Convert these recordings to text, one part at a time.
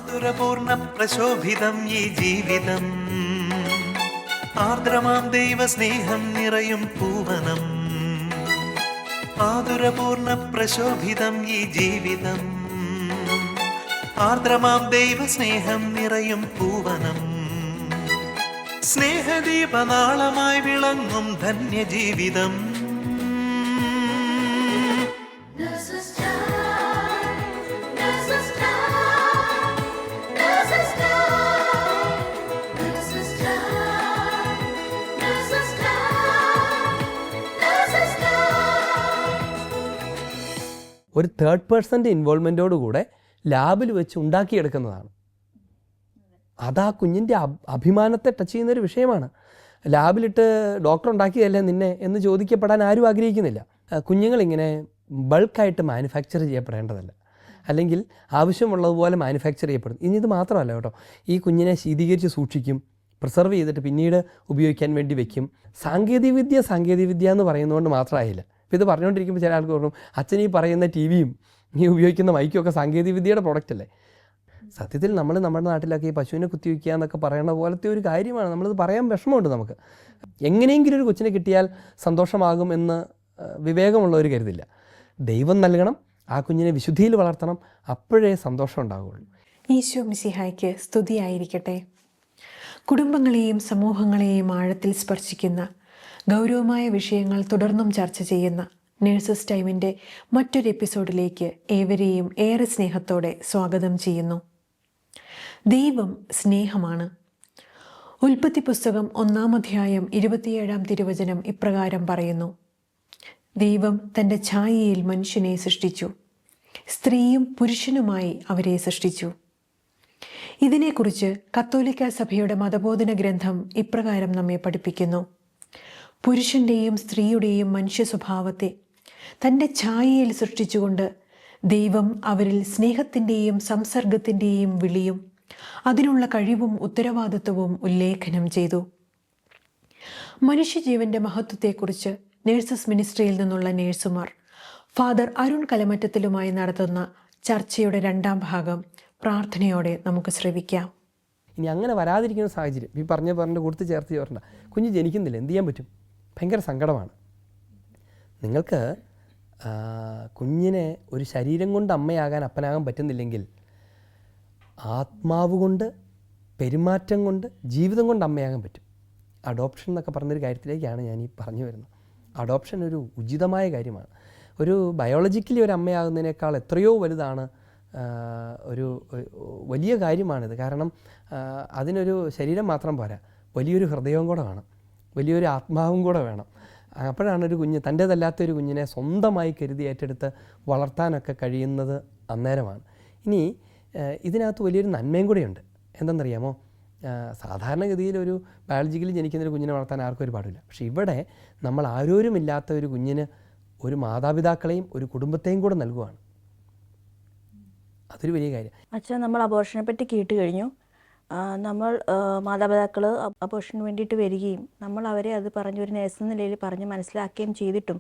ആതുരപൂർണ്ണ പ്രശോഭിതം ഈ ജീവിതം, ആർദ്രമാം ദൈവസ്നേഹം നിറയും പൂവനം. ആതുരപൂർണ്ണ പ്രശോഭിതം ഈ ജീവിതം, ആർദ്രമാം ദൈവസ്നേഹം നിറയും പൂവനം. സ്നേഹദീപനാളമായി വിളങ്ങും ധന്യജീവിതം. ഒരു തേർഡ് പേഴ്സൻ്റെ ഇൻവോൾവ്മെൻറ്റോടുകൂടെ ലാബിൽ വെച്ച് ഉണ്ടാക്കിയെടുക്കുന്നതാണ്. അതാ കുഞ്ഞിൻ്റെ അഭിമാനത്തെ ടച്ച് ചെയ്യുന്നൊരു വിഷയമാണ്. ലാബിലിട്ട് ഡോക്ടർ ഉണ്ടാക്കിയതല്ലേ നിന്നെ എന്ന് ചോദിക്കപ്പെടാൻ ആരും ആഗ്രഹിക്കുന്നില്ല. കുഞ്ഞുങ്ങളിങ്ങനെ ബൾക്കായിട്ട് മാനുഫാക്ചർ ചെയ്യപ്പെടേണ്ടതല്ല, അല്ലെങ്കിൽ ആവശ്യമുള്ളതുപോലെ മാനുഫാക്ചർ ചെയ്യപ്പെടും. ഇനി ഇത് മാത്രമല്ല കേട്ടോ, ഈ കുഞ്ഞിനെ ശീതീകരിച്ച് സൂക്ഷിക്കും, പ്രിസർവ് ചെയ്തിട്ട് പിന്നീട് ഉപയോഗിക്കാൻ വേണ്ടി വെക്കും. സാങ്കേതികവിദ്യ എന്ന് പറയുന്നതുകൊണ്ട് മാത്രമായില്ല. ഇപ്പോൾ ഇത് പറഞ്ഞുകൊണ്ടിരിക്കുമ്പോൾ ചില ആൾക്ക് പറഞ്ഞു, അച്ഛൻ ഈ പറയുന്ന ടി വിയും ഈ ഉപയോഗിക്കുന്ന മൈക്കും ഒക്കെ സാങ്കേതികവിദ്യയുടെ പ്രോഡക്റ്റ് അല്ലേ? സത്യത്തിൽ നമ്മൾ നമ്മുടെ നാട്ടിലൊക്കെ ഈ പശുവിനെ കുത്തിവയ്ക്കുക എന്നൊക്കെ പറയുന്ന പോലത്തെ ഒരു കാര്യമാണ്. നമ്മളിത് പറയാൻ വിഷമമുണ്ട് നമുക്ക്. എങ്ങനെയെങ്കിലും ഒരു കൊച്ചിനെ കിട്ടിയാൽ സന്തോഷമാകും എന്ന് വിവേകമുള്ളവർ കരുതില്ല. ദൈവം നൽകണം, ആ കുഞ്ഞിനെ വിശുദ്ധിയിൽ വളർത്തണം, അപ്പോഴേ സന്തോഷം ഉണ്ടാകുള്ളൂ. ഈശോ മിശിഹായ്ക്ക് സ്തുതിയായിരിക്കട്ടെ. കുടുംബങ്ങളെയും സമൂഹങ്ങളെയും ആഴത്തിൽ സ്പർശിക്കുന്ന ഗൗരവമായ വിഷയങ്ങൾ തുടർന്നും ചർച്ച ചെയ്യുന്ന നേഴ്സസ് ടൈമിൻ്റെ മറ്റൊരു എപ്പിസോഡിലേക്ക് ഏവരെയും ഏറെ സ്നേഹത്തോടെ സ്വാഗതം ചെയ്യുന്നു. ദൈവം സ്നേഹമാണ്. ഉൽപ്പത്തി പുസ്തകം 1-ാം അധ്യായം 27-ാം തിരുവചനം ഇപ്രകാരം പറയുന്നു: ദൈവം തൻ്റെ ഛായയിൽ മനുഷ്യനെ സൃഷ്ടിച്ചു, സ്ത്രീയും പുരുഷനുമായി അവരെ സൃഷ്ടിച്ചു. ഇതിനെക്കുറിച്ച് കത്തോലിക്ക സഭയുടെ മതബോധന ഗ്രന്ഥം ഇപ്രകാരം നമ്മെ പഠിപ്പിക്കുന്നു: പുരുഷൻ്റെയും സ്ത്രീയുടെയും മനുഷ്യ സ്വഭാവത്തെ തൻ്റെ ഛായയിൽ സൃഷ്ടിച്ചുകൊണ്ട് ദൈവം അവരിൽ സ്നേഹത്തിൻ്റെയും സംസർഗത്തിൻ്റെയും വിളിയും അതിനുള്ള കഴിവും ഉത്തരവാദിത്വവും ഉല്ലേഖനം ചെയ്തു. മനുഷ്യജീവൻ്റെ മഹത്വത്തെക്കുറിച്ച് നേഴ്സസ് മിനിസ്ട്രിയിൽ നിന്നുള്ള നേഴ്സുമാർ ഫാദർ അരുൺ കലമറ്റത്തിലുമായി നടത്തുന്ന ചർച്ചയുടെ 2ാം ഭാഗം പ്രാർത്ഥനയോടെ നമുക്ക് ശ്രവിക്കാം. ഇനി അങ്ങനെ വരാതിരിക്കുന്ന സാഹചര്യം ഈ പറഞ്ഞ കൊടുത്ത് ചേർത്ത് ചേർണ്ട കുഞ്ഞ് ജനിക്കുന്നില്ല, എന്ത് ചെയ്യാൻ പറ്റും? ഭയങ്കര സങ്കടമാണ്. നിങ്ങൾക്ക് കുഞ്ഞിനെ ഒരു ശരീരം കൊണ്ട് അമ്മയാകാൻ അപ്പനാകാൻ പറ്റുന്നില്ലെങ്കിൽ ആത്മാവ് കൊണ്ട്, പെരുമാറ്റം കൊണ്ട്, ജീവിതം കൊണ്ട് അമ്മയാകാൻ പറ്റും. അഡോപ്ഷൻ എന്നൊക്കെ പറഞ്ഞൊരു കാര്യത്തിലേക്കാണ് ഞാൻ ഈ പറഞ്ഞു വരുന്നത്. അഡോപ്ഷൻ ഒരു ഉചിതമായ കാര്യമാണ്. ഒരു ബയോളജിക്കലി ഒരു അമ്മയാകുന്നതിനേക്കാൾ എത്രയോ വലുതാണ്, ഒരു വലിയ കാര്യമാണിത്. കാരണം അതിനൊരു ശരീരം മാത്രം പോരാ, വലിയൊരു ഹൃദയവും കൂടെ വേണം, വലിയൊരു ആത്മാവും കൂടെ വേണം. അപ്പോഴാണ് ഒരു കുഞ്ഞ്, തൻ്റേതല്ലാത്തൊരു കുഞ്ഞിനെ സ്വന്തമായി കരുതി ഏറ്റെടുത്ത് വളർത്താനൊക്കെ കഴിയുന്നത് അന്നേരമാണ്. ഇനി ഇതിനകത്ത് വലിയൊരു നന്മയും കൂടെയുണ്ട്. എന്തെന്നറിയാമോ? സാധാരണഗതിയിൽ ഒരു ബയോളജിക്കലി ജനിക്കുന്നൊരു കുഞ്ഞിനെ വളർത്താൻ ആർക്കും ഒരു പാടില്ല. പക്ഷേ ഇവിടെ നമ്മൾ ആരോരുമില്ലാത്ത ഒരു കുഞ്ഞിന് ഒരു മാതാപിതാക്കളെയും ഒരു കുടുംബത്തെയും കൂടെ നൽകുകയാണ്. അതൊരു വലിയ കാര്യം. അച്ഛാ, നമ്മൾ അബോർഷനെ പറ്റി കേട്ട് കഴിഞ്ഞു. നമ്മൾ മാതാപിതാക്കൾ അബോർഷന് വേണ്ടിയിട്ട് വരികയും നമ്മൾ അവരെ അത് പറഞ്ഞ് ഒരു നേഴ്സ് എന്ന നിലയിൽ പറഞ്ഞ് മനസ്സിലാക്കുകയും ചെയ്തിട്ടും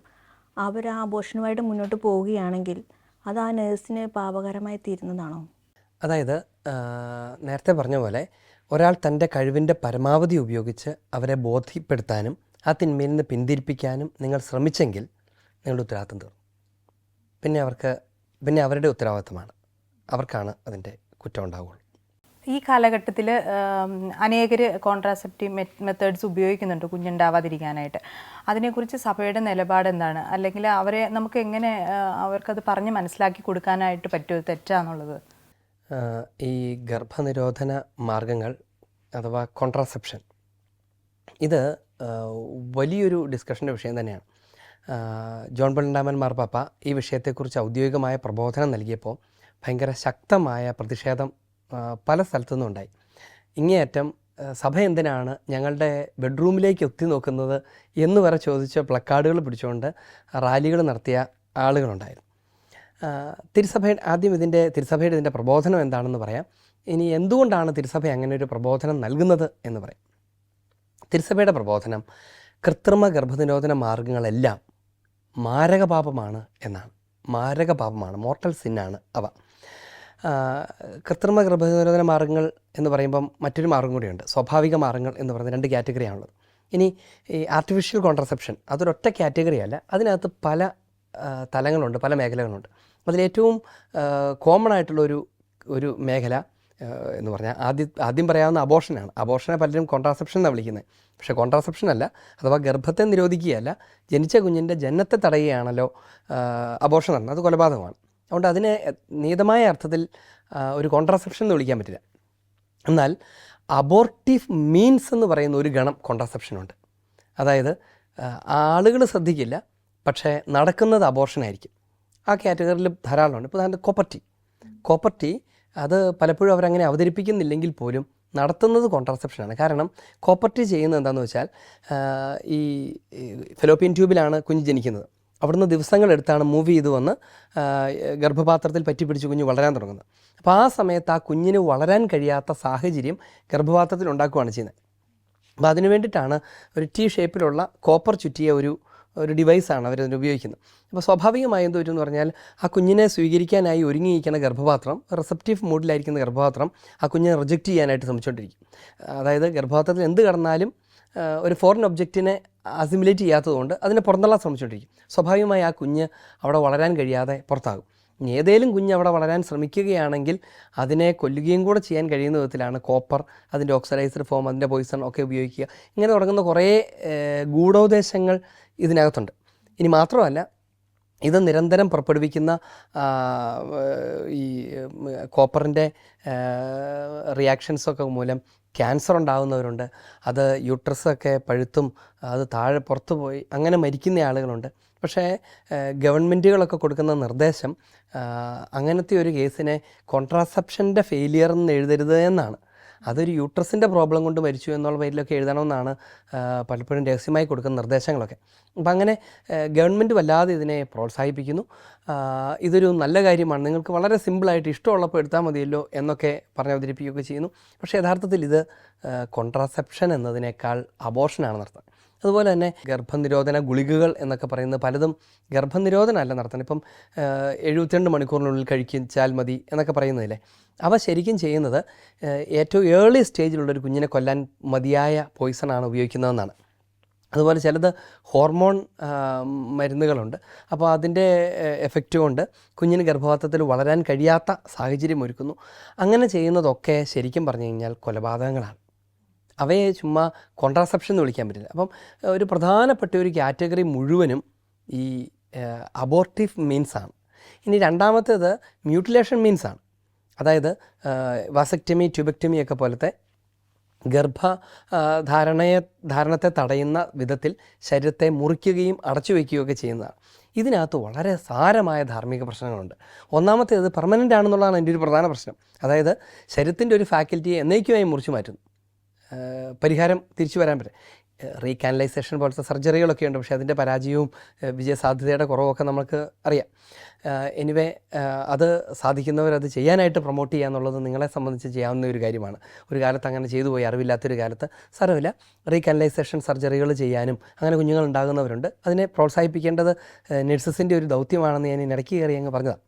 അവർ ആ അബോർഷനുമായിട്ട് മുന്നോട്ട് പോവുകയാണെങ്കിൽ അത് ആ നേഴ്സിന് പാപകരമായി തീരുന്നതാണോ? അതായത് നേരത്തെ പറഞ്ഞ പോലെ ഒരാൾ തൻ്റെ കഴിവിൻ്റെ പരമാവധി ഉപയോഗിച്ച് അവരെ ബോധ്യപ്പെടുത്താനും ആ തിന്മയിൽ നിന്ന് പിന്തിരിപ്പിക്കാനും നിങ്ങൾ ശ്രമിച്ചെങ്കിൽ നിങ്ങളുടെ ഉത്തരവാദിത്വം തീർന്നു. പിന്നെ അവരുടെ ഉത്തരവാദിത്വമാണ്, അവർക്കാണ് അതിൻ്റെ കുറ്റം ഉണ്ടാവുകയുള്ളൂ. ഈ കാലഘട്ടത്തിൽ അനേകർ കോൺട്രാസെപ്റ്റീവ് മെത്തേഡ്സ് ഉപയോഗിക്കുന്നുണ്ട് കുഞ്ഞുണ്ടാവാതിരിക്കാനായിട്ട്. അതിനെക്കുറിച്ച് സഭയുടെ നിലപാട് എന്താണ്? അല്ലെങ്കിൽ അവരെ നമുക്ക് എങ്ങനെ അവർക്കത് പറഞ്ഞ് മനസ്സിലാക്കി കൊടുക്കാനായിട്ട് പറ്റുമോ, തെറ്റാന്നുള്ളത്? ഈ ഗർഭനിരോധന മാർഗങ്ങൾ അഥവാ കോൺട്രാസെപ്ഷൻ, ഇത് വലിയൊരു ഡിസ്കഷൻ്റെ വിഷയം തന്നെയാണ്. ജോൺ പോൾ രണ്ടാമൻ മാർപ്പാപ്പ ഈ വിഷയത്തെക്കുറിച്ച് ഔദ്യോഗികമായ പ്രബോധനം നൽകിയപ്പോൾ ഭയങ്കര ശക്തമായ പ്രതിഷേധം പല സ്ഥലത്തുനിന്നും ഉണ്ടായി. ഇങ്ങേയറ്റം സഭ എന്തിനാണ് ഞങ്ങളുടെ ബെഡ്റൂമിലേക്ക് എത്തി നോക്കുന്നത് എന്ന് വരെ ചോദിച്ച പ്ലക്കാർഡുകൾ പിടിച്ചുകൊണ്ട് റാലികൾ നടത്തിയ ആളുകളുണ്ടായിരുന്നു. തിരുസഭയുടെ ഇതിൻ്റെ പ്രബോധനം എന്താണെന്ന് പറയാം. ഇനി എന്തുകൊണ്ടാണ് തിരുസഭ അങ്ങനെ ഒരു പ്രബോധനം നൽകുന്നത് എന്ന് പറയാം. തിരുസഭയുടെ പ്രബോധനം കൃത്രിമ ഗർഭനിരോധന മാർഗങ്ങളെല്ലാം മാരകപാപമാണ് എന്നാണ്. മാരകപാപമാണ്, മോർട്ടൽ സിന്നാണ് അവ. കൃത്രിമ ഗർഭനിരോധന മാർഗ്ഗങ്ങൾ എന്ന് പറയുമ്പം മറ്റൊരു മാർഗ്ഗം കൂടിയുണ്ട്. സ്വാഭാവിക മാർഗ്ഗങ്ങൾ എന്ന് പറയുന്ന 2 കാറ്റഗറിയാണുള്ളത്. ഇനി ഈ ആർട്ടിഫിഷ്യൽ കോൺട്രസെപ്ഷൻ അതൊരൊറ്റ കാറ്റഗറി അല്ല, അതിനകത്ത് പല തലങ്ങളുണ്ട്, പല മേഖലകളുണ്ട്. അതിലേറ്റവും കോമൺ ആയിട്ടുള്ളൊരു മേഖല എന്ന് പറഞ്ഞാൽ ആദ്യം പറയാവുന്ന അബോർഷനാണ്. അബോർഷനെ പലരും കോൺട്രാസെപ്ഷൻ എന്നാണ് വിളിക്കുന്നത്. പക്ഷേ കോൺട്രാസെപ്ഷൻ അല്ല, അഥവാ ഗർഭത്തെ നിരോധിക്കുകയല്ല, ജനിച്ച കുഞ്ഞിൻ്റെ ജനനത്തെ തടയുകയാണല്ലോ അബോർഷൻ എന്ന്. അത് കൊലപാതകമാണ്. അതുകൊണ്ട് അതിനെ നിയതമായ അർത്ഥത്തിൽ ഒരു കോൺട്രാസെപ്ഷൻ എന്ന് വിളിക്കാൻ പറ്റില്ല. എന്നാൽ അബോർട്ടീവ് മീൻസ് എന്ന് പറയുന്ന ഒരു ഗണം കോൺട്രാസെപ്ഷനുണ്ട്. അതായത് ആളുകൾ ശ്രദ്ധിക്കില്ല, പക്ഷേ നടക്കുന്നത് അബോർഷനായിരിക്കും. ആ കാറ്റഗറിയിൽ ധാരാളമുണ്ട്. ഇപ്പോൾ അതായത് കോപ്പർട്ടി അത് പലപ്പോഴും അവരങ്ങനെ അവതരിപ്പിക്കുന്നില്ലെങ്കിൽ പോലും നടത്തുന്നത് കോൺട്രാസെപ്ഷനാണ്. കാരണം കോപ്പർട്ടി ചെയ്യുന്നത് എന്താണെന്ന് വെച്ചാൽ ഈ ഫെലോപ്പിയൻ ട്യൂബിലാണ് കുഞ്ഞ് ജനിക്കുന്നത്. അവിടുന്ന് ദിവസങ്ങളെടുത്താണ് മൂവ് ചെയ്ത് വന്ന് ഗർഭപാത്രത്തിൽ പറ്റിപ്പിടിച്ച് കുഞ്ഞ് വളരാൻ തുടങ്ങുന്നത്. അപ്പോൾ ആ സമയത്ത് ആ കുഞ്ഞിന് വളരാൻ കഴിയാത്ത സാഹചര്യം ഗർഭപാത്രത്തിൽ ഉണ്ടാക്കുകയാണ് ചെയ്യുന്നത്. അപ്പോൾ അതിനു വേണ്ടിയിട്ടാണ് ഒരു T ഷേപ്പിലുള്ള കോപ്പർ ചുറ്റിയ ഒരു ഡിവൈസാണ് അവരതിന് ഉപയോഗിക്കുന്നത്. അപ്പോൾ സ്വാഭാവികമായി എന്ത് വരും എന്ന് പറഞ്ഞാൽ ആ കുഞ്ഞിനെ സ്വീകരിക്കാനായി ഒരുങ്ങിയിരിക്കുന്ന ഗർഭപാത്രം, റിസപ്റ്റീവ് മൂഡിലായിരിക്കുന്ന ഗർഭപാത്രം ആ കുഞ്ഞിനെ റിജക്റ്റ് ചെയ്യാനായിട്ട് ശ്രമിച്ചുകൊണ്ടിരിക്കും. അതായത് ഗർഭപാത്രത്തിൽ എന്ത് കടന്നാലും ഒരു ഫോറിൻ ഒബ്ജക്റ്റിനെ അസിമുലേറ്റ് ചെയ്യാത്തതുകൊണ്ട് അതിനെ പുറന്തള്ളാൻ ശ്രമിച്ചുകൊണ്ടിരിക്കും. സ്വാഭാവികമായി ആ കുഞ്ഞ് അവിടെ വളരാൻ കഴിയാതെ പുറത്താകും. ഇനി ഏതെങ്കിലും കുഞ്ഞ് അവിടെ വളരാൻ ശ്രമിക്കുകയാണെങ്കിൽ അതിനെ കൊല്ലുകയും കൂടെ ചെയ്യാൻ കഴിയുന്ന വിധത്തിലാണ് കോപ്പർ, അതിൻ്റെ ഓക്സിഡൈസ്ഡ് ഫോം, അതിൻ്റെ പോയിസൺ ഒക്കെ ഉപയോഗിക്കുക. ഇങ്ങനെ തുടങ്ങുന്ന കുറേ ഗൂഢോദ്ദേശങ്ങൾ ഇതിനകത്തുണ്ട്. ഇനി മാത്രമല്ല, ഇത് നിരന്തരം പുറപ്പെടുവിക്കുന്ന ഈ കോപ്പറിൻ്റെ റിയാക്ഷൻസൊക്കെ മൂലം ക്യാൻസർ ഉണ്ടാകുന്നവരുണ്ട്. അത് യൂട്രസൊക്കെ പഴുത്തും അത് താഴെ പുറത്തു പോയി അങ്ങനെ മരിക്കുന്ന ആളുകളുണ്ട്. പക്ഷേ ഗവൺമെൻറ്റുകളൊക്കെ കൊടുക്കുന്ന നിർദ്ദേശം അങ്ങനത്തെ ഒരു കേസിനെ കോൺട്രാസെപ്ഷൻ്റെ ഫെയിലിയർ എന്ന് എഴുതരുത് എന്നാണ്. അതൊരു യൂട്രസിൻ്റെ പ്രോബ്ലം കൊണ്ട് മരിച്ചു എന്നുള്ള പേരിലൊക്കെ എഴുതണമെന്നാണ് പലപ്പോഴും രഹസ്യമായി കൊടുക്കുന്ന നിർദ്ദേശങ്ങളൊക്കെ. അപ്പം അങ്ങനെ ഗവൺമെൻറ് വല്ലാതെ ഇതിനെ പ്രോത്സാഹിപ്പിക്കുന്നു. ഇതൊരു നല്ല കാര്യമാണ്, നിങ്ങൾക്ക് വളരെ സിമ്പിളായിട്ട് ഇഷ്ടമുള്ളപ്പോൾ എടുത്താൽ മതിയല്ലോ എന്നൊക്കെ പറഞ്ഞ് അവതരിപ്പിക്കുകയൊക്കെ ചെയ്യുന്നു. പക്ഷേ യഥാർത്ഥത്തിൽ ഇത് കോൺട്രാസെപ്ഷൻ എന്നതിനേക്കാൾ അബോർഷനാണ് നടത്തുന്നത്. അതുപോലെ തന്നെ ഗർഭനിരോധന ഗുളികകൾ എന്നൊക്കെ പറയുന്നത് പലതും ഗർഭനിരോധനമല്ല നടത്തുന്നത്. ഇപ്പം 72 മണിക്കൂറിനുള്ളിൽ കഴിച്ചാൽ മതി എന്നൊക്കെ പറയുന്നതില്ലേ, അവ ശരിക്കും ചെയ്യുന്നത് ഏറ്റവും ഏർലി സ്റ്റേജിലുള്ളൊരു കുഞ്ഞിനെ കൊല്ലാൻ മതിയായ പോയിസണാണ് ഉപയോഗിക്കുന്നതെന്നാണ്. അതുപോലെ ചിലത് ഹോർമോൺ മരുന്നുകളുണ്ട്. അപ്പോൾ അതിൻ്റെ എഫക്റ്റ് കൊണ്ട് കുഞ്ഞിന് ഗർഭപാത്രത്തിൽ വളരാൻ കഴിയാത്ത സാഹചര്യം ഒരുക്കുന്നു. അങ്ങനെ ചെയ്യുന്നതൊക്കെ ശരിക്കും പറഞ്ഞു കഴിഞ്ഞാൽ കൊലപാതകങ്ങളാണ്. അവയെ ചുമ്മാ കോൺട്രാസെപ്ഷൻ എന്ന് വിളിക്കാൻ പറ്റില്ല. അപ്പം ഒരു പ്രധാനപ്പെട്ട ഒരു കാറ്റഗറി മുഴുവനും ഈ അബോർട്ടീവ് മീൻസാണ്. ഇനി രണ്ടാമത്തേത് മ്യൂട്ടിലേഷൻ മീൻസാണ്. അതായത് വാസക്ടമി, ട്യൂബക്ടമി ഒക്കെ പോലത്തെ ധാരണത്തെ തടയുന്ന വിധത്തിൽ ശരീരത്തെ മുറിക്കുകയും അടച്ചു വയ്ക്കുകയൊക്കെ ചെയ്യുന്നതാണ്. ഇതിനകത്ത് വളരെ സാരമായ ധാർമ്മിക പ്രശ്നങ്ങളുണ്ട്. ഒന്നാമത്തേത് പെർമനൻ്റ് ആണെന്നുള്ളതാണ് എൻ്റെ ഒരു പ്രധാന പ്രശ്നം. അതായത് ശരീരത്തിൻ്റെ ഒരു ഫാക്കൽറ്റിയെ എന്നേക്കുമായി മുറിച്ചു മാറ്റുന്നു. പരിഹാരം തിരിച്ചു വരാൻ പറ്റും. റീകാനലൈസേഷൻ പോലത്തെ സർജറികളൊക്കെ ഉണ്ട്, പക്ഷേ അതിൻ്റെ പരാജയവും വിജയസാധ്യതയുടെ കുറവൊക്കെ നമുക്ക് അറിയാം. എനിവേ അത് സാധിക്കുന്നവരത് ചെയ്യാനായിട്ട് പ്രൊമോട്ട് ചെയ്യുക എന്നുള്ളത് നിങ്ങളെ സംബന്ധിച്ച് ചെയ്യാവുന്ന ഒരു കാര്യമാണ്. ഒരു കാലത്ത് അങ്ങനെ ചെയ്തു പോയി, അറിവില്ലാത്തൊരു കാലത്ത് സാരമില്ല. റീകാനലൈസേഷൻ സർജറികൾ ചെയ്യാനും അങ്ങനെ കുഞ്ഞുങ്ങൾ ഉണ്ടാകുന്നവരുണ്ട്. അതിനെ പ്രോത്സാഹിപ്പിക്കേണ്ടത് നഴ്സസിൻ്റെ ഒരു ദൗത്യമാണെന്ന് ഞാൻ ഇടയ്ക്ക് കയറി അങ്ങ് പറഞ്ഞതാണ്.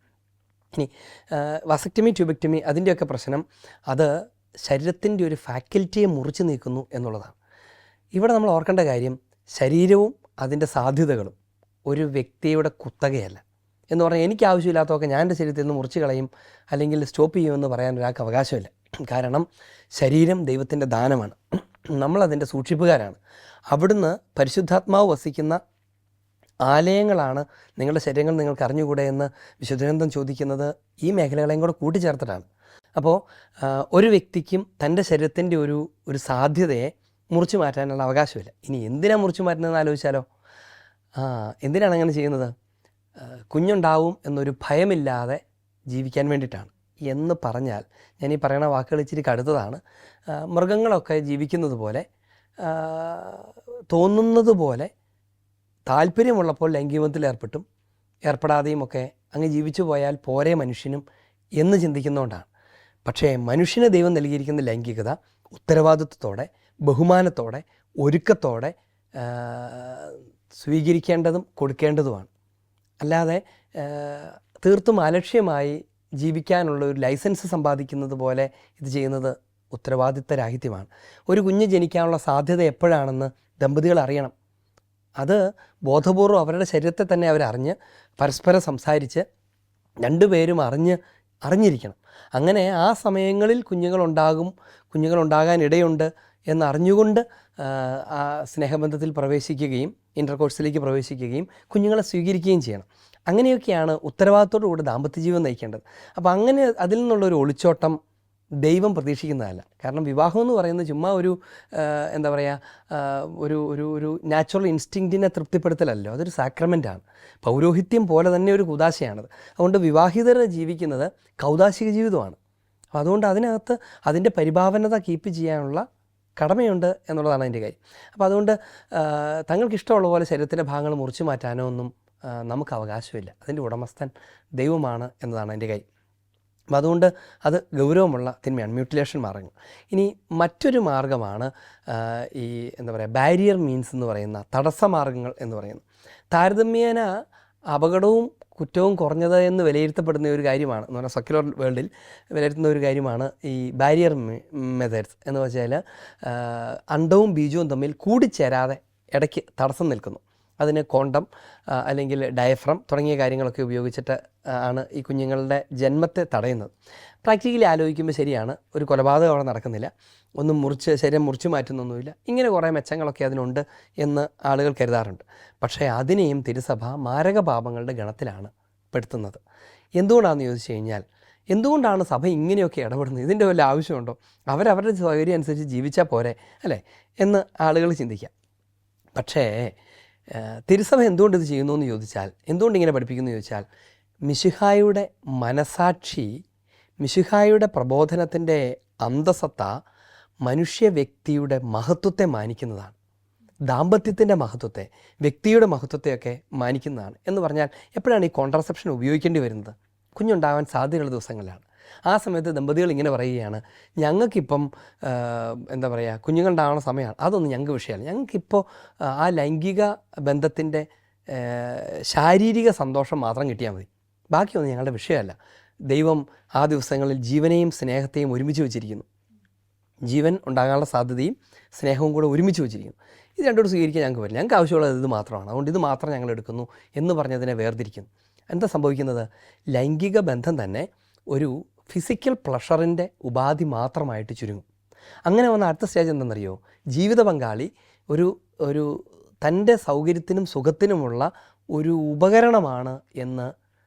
ഇനി വാസക്ടമി, ട്യൂബക്ടമി അതിൻ്റെയൊക്കെ പ്രശ്നം അത് ശരീരത്തിൻ്റെ ഒരു ഫാക്കൽറ്റിയെ മുറിച്ച് നീക്കുന്നു എന്നുള്ളതാണ്. ഇവിടെ നമ്മൾ ഓർക്കേണ്ട കാര്യം, ശരീരവും അതിൻ്റെ സാധ്യതകളും ഒരു വ്യക്തിയുടെ കുത്തകയല്ല. എന്ന് പറഞ്ഞാൽ എനിക്ക് ആവശ്യമില്ലാത്തതൊക്കെ ഞാൻ എൻ്റെ ശരീരത്തിൽ നിന്ന് മുറിച്ച് കളയും അല്ലെങ്കിൽ സ്റ്റോപ്പ് ചെയ്യുമെന്ന് പറയാൻ ഒരാൾക്ക് അവകാശമില്ല. കാരണം ശരീരം ദൈവത്തിൻ്റെ ദാനമാണ്, നമ്മളതിൻ്റെ സൂക്ഷിപ്പുകാരാണ്. അവിടുന്ന് പരിശുദ്ധാത്മാവ് വസിക്കുന്ന ആലയങ്ങളാണ് നിങ്ങളുടെ ശരീരങ്ങൾ നിങ്ങൾക്ക് അറിഞ്ഞുകൂടെ എന്ന് വിശുദ്ധഗ്രന്ഥം ചോദിക്കുന്നത് ഈ മേഖലകളെയും കൂടെ കൂട്ടിച്ചേർത്തിട്ടാണ്. അപ്പോൾ ഒരു വ്യക്തിക്കും തൻ്റെ ശരീരത്തിൻ്റെ ഒരു സാധ്യതയെ മുറിച്ചു മാറ്റാനുള്ള അവകാശമില്ല. ഇനി എന്തിനാണ് മുറിച്ചു മാറ്റുന്നതെന്ന് ആലോചിച്ചാലോ. എന്തിനാണ് അങ്ങനെ ചെയ്യുന്നത്? കുഞ്ഞുണ്ടാവും എന്നൊരു ഭയമില്ലാതെ ജീവിക്കാൻ വേണ്ടിയിട്ടാണ് എന്ന് പറഞ്ഞാൽ, ഞാൻ ഈ പറയുന്ന വാക്കുകൾ ഇച്ചിരി കടുത്തതാണ്. മൃഗങ്ങളൊക്കെ ജീവിക്കുന്നത് പോലെ, തോന്നുന്നത് പോലെ താല്പര്യമുള്ളപ്പോൾ ലൈംഗികത്തിൽ ഏർപ്പെടാതെയും ഒക്കെ അങ്ങ് ജീവിച്ചു പോയാൽ പോരെ മനുഷ്യനും എന്ന് ചിന്തിക്കുന്നതുകൊണ്ടാണ്. പക്ഷേ മനുഷ്യന് ദൈവം നൽകിയിരിക്കുന്ന ലൈംഗികത ഉത്തരവാദിത്വത്തോടെ, ബഹുമാനത്തോടെ, ഒരുക്കത്തോടെ സ്വീകരിക്കേണ്ടതും കൊടുക്കേണ്ടതുമാണ്. അല്ലാതെ തീർത്തും അലക്ഷ്യമായി ജീവിക്കാനുള്ള ഒരു ലൈസൻസ് സമ്പാദിക്കുന്നത് പോലെ ഇത് ചെയ്യുന്നത് ഉത്തരവാദിത്തരാഹിത്യമാണ്. ഒരു കുഞ്ഞ് ജനിക്കാനുള്ള സാധ്യത എപ്പോഴാണെന്ന് ദമ്പതികൾ അറിയണം. അത് ബോധപൂർവം അവരുടെ ശരീരത്തെ തന്നെ അവരറിഞ്ഞ് പരസ്പരം സംസാരിച്ച് രണ്ടുപേരും അറിഞ്ഞിരിക്കണം. അങ്ങനെ ആ സമയങ്ങളിൽ കുഞ്ഞുങ്ങളുണ്ടാകാനിടയുണ്ട് എന്നറിഞ്ഞുകൊണ്ട് ആ സ്നേഹബന്ധത്തിൽ പ്രവേശിക്കുകയും ഇൻ്റർകോഴ്സിലേക്ക് പ്രവേശിക്കുകയും കുഞ്ഞുങ്ങളെ സ്വീകരിക്കുകയും ചെയ്യണം. അങ്ങനെയൊക്കെയാണ് ഉത്തരവാദിത്തോടുകൂടി ദാമ്പത്യജീവൻ നയിക്കേണ്ടത്. അപ്പോൾ അങ്ങനെ അതിൽ നിന്നുള്ളൊരു ഒളിച്ചോട്ടം ദൈവം പ്രതീക്ഷിക്കുന്നതല്ല. കാരണം വിവാഹം എന്ന് പറയുന്നത് ചുമ്മാ ഒരു എന്താ പറയുക ഒരു ഒരു ഒരു നാച്ചുറൽ ഇൻസ്റ്റിങ്ക്റ്റിനെ തൃപ്തിപ്പെടുത്തലല്ലോ, അതൊരു സാക്രമെൻ്റാണ്. പൗരോഹിത്യം പോലെ തന്നെ ഒരു കുദാശയാണത്. അതുകൊണ്ട് വിവാഹിതർ ജീവിക്കുന്നത് കൗദാശിക ജീവിതമാണ്. അപ്പോൾ അതുകൊണ്ട് അതിനകത്ത് അതിൻ്റെ പരിഭാവനത കീപ്പ് ചെയ്യാനുള്ള കടമയുണ്ട് എന്നുള്ളതാണ് അതിൻ്റെ കാര്യം. അപ്പോൾ അതുകൊണ്ട് തങ്ങൾക്കിഷ്ടമുള്ള പോലെ ശരീരത്തിൻ്റെ ഭാഗങ്ങൾ മുറിച്ചു മാറ്റാനോ ഒന്നും നമുക്ക് അവകാശമില്ല. അതിൻ്റെ ഉടമസ്ഥൻ ദൈവമാണ് എന്നതാണ് അതിൻ്റെ കാര്യം. അപ്പം അതുകൊണ്ട് അത് ഗൗരവമുള്ള തിന്മയാണ് മ്യൂട്ടിലേഷൻ മാർഗ്ഗങ്ങൾ. ഇനി മറ്റൊരു മാർഗ്ഗമാണ് ഈ എന്താ പറയുക ബാരിയർ മീൻസ് എന്ന് പറയുന്ന തടസ്സമാർഗ്ഗങ്ങൾ എന്ന് പറയുന്നത്. താരതമ്യേന അപകടവും കുറ്റവും കുറഞ്ഞത് എന്ന് വിലയിരുത്തപ്പെടുന്ന ഒരു കാര്യമാണ് എന്ന് പറഞ്ഞാൽ സെക്യുലർ വേൾഡിൽ വിലയിരുത്തുന്ന ഒരു കാര്യമാണ് ഈ ബാരിയർ മെത്തേഡ്സ് എന്ന് വെച്ചാൽ അണ്ടവും ബീജവും തമ്മിൽ കൂടിച്ചേരാതെ ഇടയ്ക്ക് തടസ്സം നിൽക്കുന്നു. അതിന് കോണ്ടം അല്ലെങ്കിൽ ഡയഫ്രം തുടങ്ങിയ കാര്യങ്ങളൊക്കെ ഉപയോഗിച്ചിട്ട് ആണ് ഈ കുഞ്ഞുങ്ങളുടെ ജന്മത്തെ തടയുന്നത്. പ്രാക്ടിക്കലി ആലോചിക്കുമ്പോൾ ശരിയാണ്, ഒരു കൊലപാതകം അവിടെ നടക്കുന്നില്ല, ഒന്നും ശരീരം മുറിച്ചു മാറ്റുന്നൊന്നുമില്ല, ഇങ്ങനെ കുറേ മെച്ചങ്ങളൊക്കെ അതിനുണ്ട് എന്ന് ആളുകൾ കരുതാറുണ്ട്. പക്ഷേ അതിനെയും തിരുസഭ മാരകപാപങ്ങളുടെ ഗണത്തിലാണ് പെടുത്തുന്നത്. എന്തുകൊണ്ടാണെന്ന് ചോദിച്ചു കഴിഞ്ഞാൽ, എന്തുകൊണ്ടാണ് സഭ ഇങ്ങനെയൊക്കെ ഇടപെടുന്നത്? ഇതിൻ്റെ വല്ല ആവശ്യമുണ്ടോ? അവരവരുടെ സൗകര്യം അനുസരിച്ച് ജീവിച്ചാൽ പോരെ അല്ലേ എന്ന് ആളുകൾ ചിന്തിക്കാം. പക്ഷേ തിരുസഭ എന്തുകൊണ്ട് ഇത് ചെയ്യുന്നു എന്ന് ചോദിച്ചാൽ, എന്തുകൊണ്ട് ഇങ്ങനെ പഠിപ്പിക്കുന്നു എന്ന് ചോദിച്ചാൽ, മിശിഹായുടെ മനസാക്ഷി, മിശിഹായുടെ പ്രബോധനത്തിൻ്റെ അന്തസത്ത മനുഷ്യ വ്യക്തിയുടെ മഹത്വത്തെ മാനിക്കുന്നതാണ്. ദാമ്പത്യത്തിൻ്റെ മഹത്വത്തെ, വ്യക്തിയുടെ മഹത്വത്തെയൊക്കെ മാനിക്കുന്നതാണ്. എന്ന് പറഞ്ഞാൽ എപ്പോഴാണ് ഈ കോൺട്രാസെപ്ഷൻ ഉപയോഗിക്കേണ്ടി വരുന്നത്? കുഞ്ഞുണ്ടാകാൻ സാധ്യതയുള്ള ദിവസങ്ങളിലാണ്. ആ സമയത്ത് ദമ്പതികൾ ഇങ്ങനെ പറയുകയാണ്, ഞങ്ങൾക്കിപ്പം എന്താ പറയുക കുഞ്ഞുങ്ങളുണ്ടാകുന്ന സമയമാണ്, അതൊന്നും ഞങ്ങൾക്ക് വിഷയമല്ല, ഞങ്ങൾക്കിപ്പോൾ ആ ലൈംഗിക ബന്ധത്തിൻ്റെ ശാരീരിക സന്തോഷം മാത്രം കിട്ടിയാൽ മതി, ബാക്കിയൊന്നും ഞങ്ങളുടെ വിഷയമല്ല. ദൈവം ആ ദിവസങ്ങളിൽ ജീവനെയും സ്നേഹത്തെയും ഒരുമിച്ച് വെച്ചിരിക്കുന്നു. ജീവൻ ഉണ്ടാകാനുള്ള സാധ്യതയും സ്നേഹവും കൂടെ ഒരുമിച്ച് വെച്ചിരിക്കുന്നു. ഇത് രണ്ടോട് സ്വീകരിക്കാൻ ഞങ്ങൾക്ക് പറ്റില്ല, ഞങ്ങൾക്ക് ആവശ്യമുള്ളത് ഇത് മാത്രമാണ്, അതുകൊണ്ട് ഇത് മാത്രം ഞങ്ങൾ എടുക്കുന്നു എന്ന് പറഞ്ഞതിനെ വേർതിരിക്കുന്നു. എന്താ സംഭവിക്കുന്നത്? ലൈംഗിക ബന്ധം തന്നെ ഒരു ഫിസിക്കൽ പ്ലഷറിൻ്റെ ഉപാധി മാത്രമായിട്ട് ചുരുങ്ങും. അങ്ങനെ വന്ന അടുത്ത സ്റ്റേജ് എന്താണെന്നറിയോ? ജീവിത പങ്കാളി ഒരു തൻ്റെ സൗകര്യത്തിനും സുഖത്തിനുമുള്ള ഒരു ഉപകരണമാണ് എന്ന്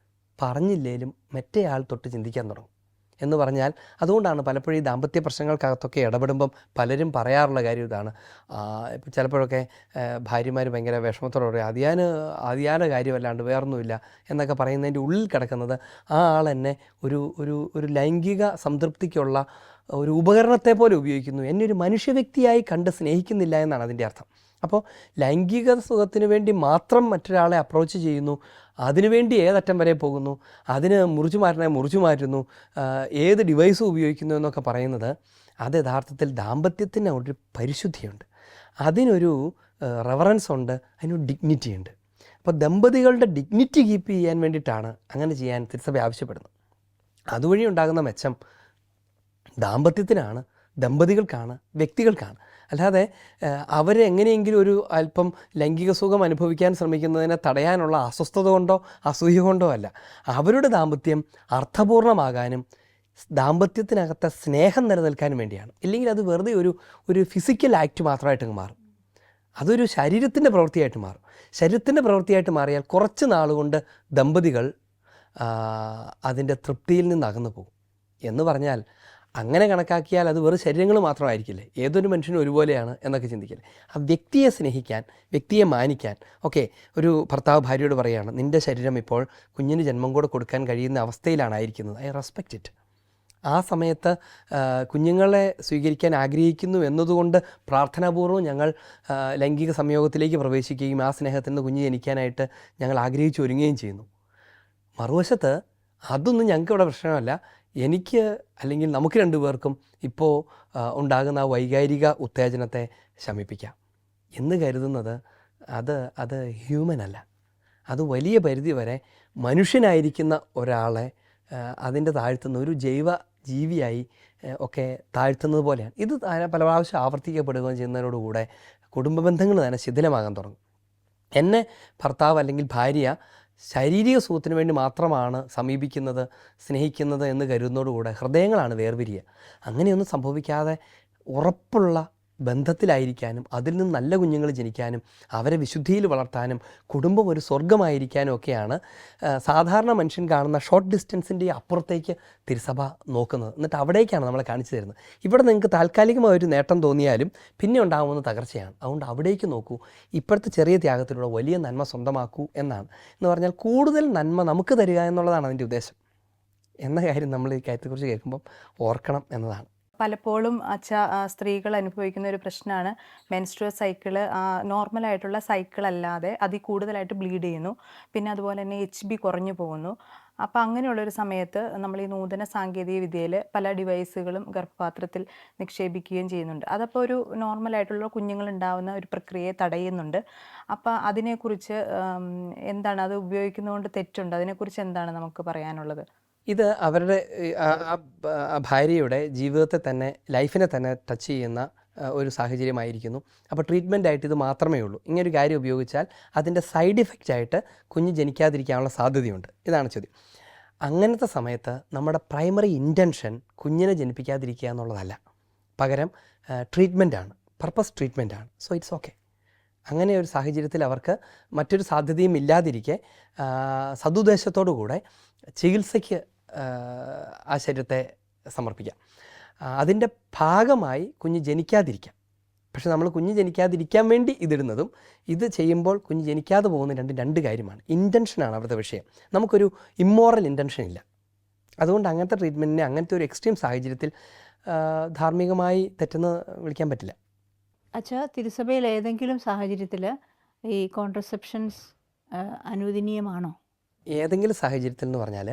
പറഞ്ഞില്ലേലും മറ്റേയാൾ തൊട്ട് ചിന്തിക്കാൻ തുടങ്ങും. എന്ന് പറഞ്ഞാൽ അതുകൊണ്ടാണ് പലപ്പോഴും ഈ ദാമ്പത്യ പ്രശ്നങ്ങൾക്കകത്തൊക്കെ ഇടപെടുമ്പം പലരും പറയാറുള്ള കാര്യം ഇതാണ്. ഇപ്പം ചിലപ്പോഴൊക്കെ ഭാര്യമാർ ഭയങ്കര വിഷമത്തോടെ പറയും, അതിയാന കാര്യമല്ലാണ്ട് വേറൊന്നുമില്ല എന്നൊക്കെ പറയുന്നതിൻ്റെ ഉള്ളിൽ കിടക്കുന്നത് ആ ആൾ എന്നെ ഒരു ലൈംഗിക സംതൃപ്തിക്കുള്ള ഒരു ഉപകരണത്തെ പോലെ ഉപയോഗിക്കുന്നു, എന്നെ ഒരു മനുഷ്യ വ്യക്തിയായി കണ്ട് സ്നേഹിക്കുന്നില്ല എന്നാണ് അതിൻ്റെ അർത്ഥം. അപ്പോൾ ലൈംഗിക സുഖത്തിന് വേണ്ടി മാത്രം മറ്റൊരാളെ അപ്രോച്ച് ചെയ്യുന്നു, അതിനുവേണ്ടി ഏതറ്റം വരെ പോകുന്നു, അതിന് മുറിച്ചു മാറ്റുന്നു, ഏത് ഡിവൈസും ഉപയോഗിക്കുന്നു എന്നൊക്കെ പറയുന്നത്, അത് യഥാർത്ഥത്തിൽ ദാമ്പത്യത്തിന് ഒരു പരിശുദ്ധിയുണ്ട്, അതിനൊരു റെവറൻസ് ഉണ്ട്, അതിനൊരു ഡിഗ്നിറ്റി ഉണ്ട്. അപ്പോൾ ദമ്പതികളുടെ ഡിഗ്നിറ്റി കീപ്പ് ചെയ്യാൻ വേണ്ടിയിട്ടാണ് അങ്ങനെ ചെയ്യാൻ തിരുസഭ ആവശ്യപ്പെടുന്നത്. അതുവഴി ഉണ്ടാകുന്ന മെച്ചം ദാമ്പത്യത്തിനാണ്, ദമ്പതികൾക്കാണ്, വ്യക്തികൾക്കാണ്. അല്ലാതെ അവരെ എങ്ങനെയെങ്കിലും ഒരു അല്പം ലൈംഗിക സുഖം അനുഭവിക്കാൻ ശ്രമിക്കുന്നതിനെ തടയാനുള്ള അസ്വസ്ഥത കൊണ്ടോ അസൂയ കൊണ്ടോ അല്ല. അവരുടെ ദാമ്പത്യം അർത്ഥപൂർണമാകാനും ദാമ്പത്യത്തിനകത്തെ സ്നേഹം നിലനിൽക്കാനും വേണ്ടിയാണ്. ഇല്ലെങ്കിൽ അത് വെറുതെ ഒരു ഫിസിക്കൽ ആക്ട് മാത്രമായിട്ട് മാറും, അതൊരു ശരീരത്തിൻ്റെ പ്രവൃത്തിയായിട്ട് മാറും. ശരീരത്തിൻ്റെ പ്രവൃത്തിയായിട്ട് മാറിയാൽ കുറച്ച് നാളുകൊണ്ട് ദമ്പതികൾ അതിൻ്റെ തൃപ്തിയിൽ നിന്ന് അകന്നു പോകും. എന്ന് പറഞ്ഞാൽ അങ്ങനെ കണക്കാക്കിയാൽ അത് വെറും ശരീരങ്ങൾ മാത്രമായിരിക്കില്ലേ, ഏതൊരു മനുഷ്യനും ഒരുപോലെയാണ് എന്നൊക്കെ ചിന്തിക്കില്ലേ. ആ വ്യക്തിയെ സ്നേഹിക്കാൻ, വ്യക്തിയെ മാനിക്കാൻ. ഓക്കെ, ഒരു ഭർത്താവ് ഭാര്യയോട് പറയുകയാണ്, നിൻ്റെ ശരീരം ഇപ്പോൾ കുഞ്ഞിന് ജന്മം കൂടെ കൊടുക്കാൻ കഴിയുന്ന അവസ്ഥയിലാണായിരിക്കുന്നത്, ഐ റെസ്പെക്റ്റ് ഇറ്റ്. ആ സമയത്ത് കുഞ്ഞുങ്ങളെ സ്വീകരിക്കാൻ ആഗ്രഹിക്കുന്നു എന്നതുകൊണ്ട് പ്രാർത്ഥനാപൂർവ്വം ഞങ്ങൾ ലൈംഗിക സംയോഗത്തിലേക്ക് പ്രവേശിക്കുകയും ആ സ്നേഹത്തിൽ നിന്ന് കുഞ്ഞ് ജനിക്കാനായിട്ട് ഞങ്ങൾ ആഗ്രഹിച്ച് ഒരുങ്ങുകയും ചെയ്യുന്നു. മറുവശത്ത് അതൊന്നും ഞങ്ങൾക്കിവിടെ പ്രശ്നമല്ല, എനിക്ക് അല്ലെങ്കിൽ നമുക്ക് രണ്ടുപേർക്കും ഇപ്പോൾ ഉണ്ടാകുന്ന ആ വൈകാരിക ഉത്തേജനത്തെ ശമിപ്പിക്കാം എന്ന് കരുതുന്നത് അത് ഹ്യൂമൻ അല്ല. അത് വലിയ പരിധി വരെ മനുഷ്യനായിരിക്കുന്ന ഒരാളെ അതിൻ്റെ താഴ്ത്തുന്ന ഒരു ജൈവ ജീവിയായി ഒക്കെ താഴ്ത്തുന്നത് പോലെയാണ്. ഇത് പല പ്രാവശ്യം ആവർത്തിക്കപ്പെടുകയും ചെയ്യുന്നതിനോടുകൂടെ കുടുംബ ബന്ധങ്ങൾ തന്നെ ശിഥിലമാകാൻ തുടങ്ങും. എന്നെ ഭർത്താവ് അല്ലെങ്കിൽ ഭാര്യ ശാരീരിക സുഖത്തിന് വേണ്ടി മാത്രമാണ് സമീപിക്കുന്നത്, സ്നേഹിക്കുന്നത് എന്ന് കരുതുന്നതോടുകൂടെ ഹൃദയങ്ങളാണ് വേർപിരിയുക. അങ്ങനെയൊന്നും സംഭവിക്കാതെ ഉറപ്പുള്ള ബന്ധത്തിലായിരിക്കാനും അതിൽ നിന്ന് നല്ല കുഞ്ഞുങ്ങൾ ജനിക്കാനും അവരെ വിശുദ്ധിയിൽ വളർത്താനും കുടുംബം ഒരു സ്വർഗമായിരിക്കാനും ഒക്കെയാണ് സാധാരണ മനുഷ്യൻ കാണുന്ന ഷോർട്ട് ഡിസ്റ്റൻസിൻ്റെ അപ്പുറത്തേക്ക് തിരുസഭ നോക്കുന്നത്. എന്നിട്ട് അവിടേക്കാണ് നമ്മളെ കാണിച്ചു തരുന്നത്. ഇവിടെ നിങ്ങൾക്ക് താൽക്കാലികമായൊരു നേട്ടം തോന്നിയാലും പിന്നെ ഉണ്ടാകുന്ന തകർച്ചയാണ്. അതുകൊണ്ട് അവിടേക്ക് നോക്കൂ, ഇപ്പോഴത്തെ ചെറിയ ത്യാഗത്തിലൂടെ വലിയ നന്മ സ്വന്തമാക്കൂ എന്നാണ്. എന്ന് പറഞ്ഞാൽ കൂടുതൽ നന്മ നമുക്ക് തരിക എന്നുള്ളതാണ് അതിൻ്റെ ഉദ്ദേശം എന്ന കാര്യം നമ്മൾ ഈ കാര്യത്തെക്കുറിച്ച് കേൾക്കുമ്പം ഓർക്കണം എന്നതാണ്. പലപ്പോഴും സ്ത്രീകൾ അനുഭവിക്കുന്ന ഒരു പ്രശ്നമാണ് മെൻസ്ട്രുവൽ സൈക്കിള് നോർമലായിട്ടുള്ള സൈക്കിൾ അല്ലാതെ അതിൽ കൂടുതലായിട്ട് ബ്ലീഡ് ചെയ്യുന്നു. പിന്നെ അതുപോലെ തന്നെ HB കുറഞ്ഞു പോകുന്നു. അപ്പോൾ അങ്ങനെയുള്ളൊരു സമയത്ത് നമ്മൾ ഈ നൂതന സാങ്കേതിക വിദ്യയിൽ പല ഡിവൈസുകളും ഗർഭപാത്രത്തിൽ നിക്ഷേപിക്കുകയും ചെയ്യുന്നുണ്ട്. അതപ്പോൾ ഒരു നോർമലായിട്ടുള്ള കുഞ്ഞുങ്ങളുണ്ടാവുന്ന ഒരു പ്രക്രിയയെ തടയുന്നുണ്ട്. അപ്പോൾ അതിനെക്കുറിച്ച് എന്താണ്, അത് ഉപയോഗിക്കുന്നതുകൊണ്ട് തെറ്റുണ്ട്, അതിനെക്കുറിച്ച് എന്താണ് നമുക്ക് പറയാനുള്ളത്? ഇത് അവരുടെ ഭാര്യയുടെ ജീവിതത്തെ തന്നെ, ലൈഫിനെ തന്നെ ടച്ച് ചെയ്യുന്ന ഒരു സാഹചര്യമായിരിക്കുന്നു. അപ്പോൾ ട്രീറ്റ്മെൻറ്റായിട്ട് ഇത് മാത്രമേ ഉള്ളൂ. ഇങ്ങനൊരു കാര്യം ഉപയോഗിച്ചാൽ അതിൻ്റെ സൈഡ് ഇഫക്റ്റായിട്ട് കുഞ്ഞ് ജനിക്കാതിരിക്കാനുള്ള സാധ്യതയുണ്ട്. ഇതാണ് ചോദ്യം. അങ്ങനത്തെ സമയത്ത് നമ്മുടെ പ്രൈമറി ഇൻറ്റൻഷൻ കുഞ്ഞിനെ ജനിപ്പിക്കാതിരിക്കുക എന്നുള്ളതല്ല, പകരം ട്രീറ്റ്മെൻറ്റാണ്, പർപ്പസ് ട്രീറ്റ്മെൻറ്റാണ്. So it's okay. അങ്ങനെ ഒരു സാഹചര്യത്തിൽ അവർക്ക് മറ്റൊരു സാധ്യതയും ഇല്ലാതിരിക്കെ സതുദ്ദേശത്തോടു കൂടെ ചികിത്സയ്ക്ക് ആ ശരീരത്തെ സമർപ്പിക്കാം. അതിൻ്റെ ഭാഗമായി കുഞ്ഞ് ജനിക്കാതിരിക്കാം. പക്ഷെ നമ്മൾ കുഞ്ഞ് ജനിക്കാതിരിക്കാൻ വേണ്ടി ഇതിടുന്നതും ഇത് ചെയ്യുമ്പോൾ കുഞ്ഞ് ജനിക്കാതെ പോകുന്ന രണ്ട് കാര്യമാണ്. ഇൻറ്റൻഷനാണ് അവിടുത്തെ വിഷയം. നമുക്കൊരു ഇമ്മോറൽ ഇൻറ്റൻഷൻ ഇല്ല. അതുകൊണ്ട് അങ്ങനത്തെ ട്രീറ്റ്മെൻറ്റിനെ അങ്ങനത്തെ ഒരു എക്സ്ട്രീം സാഹചര്യത്തിൽ ധാർമ്മികമായി തെറ്റെന്ന് വിളിക്കാൻ പറ്റില്ല. അച്ഛാ, തിരുസഭയിൽ ഏതെങ്കിലും സാഹചര്യത്തിൽ ഈ കോൺട്രസെപ്ഷൻസ് അനുവദനീയമാണോ? ഏതെങ്കിലും സാഹചര്യത്തിൽ എന്ന് പറഞ്ഞാൽ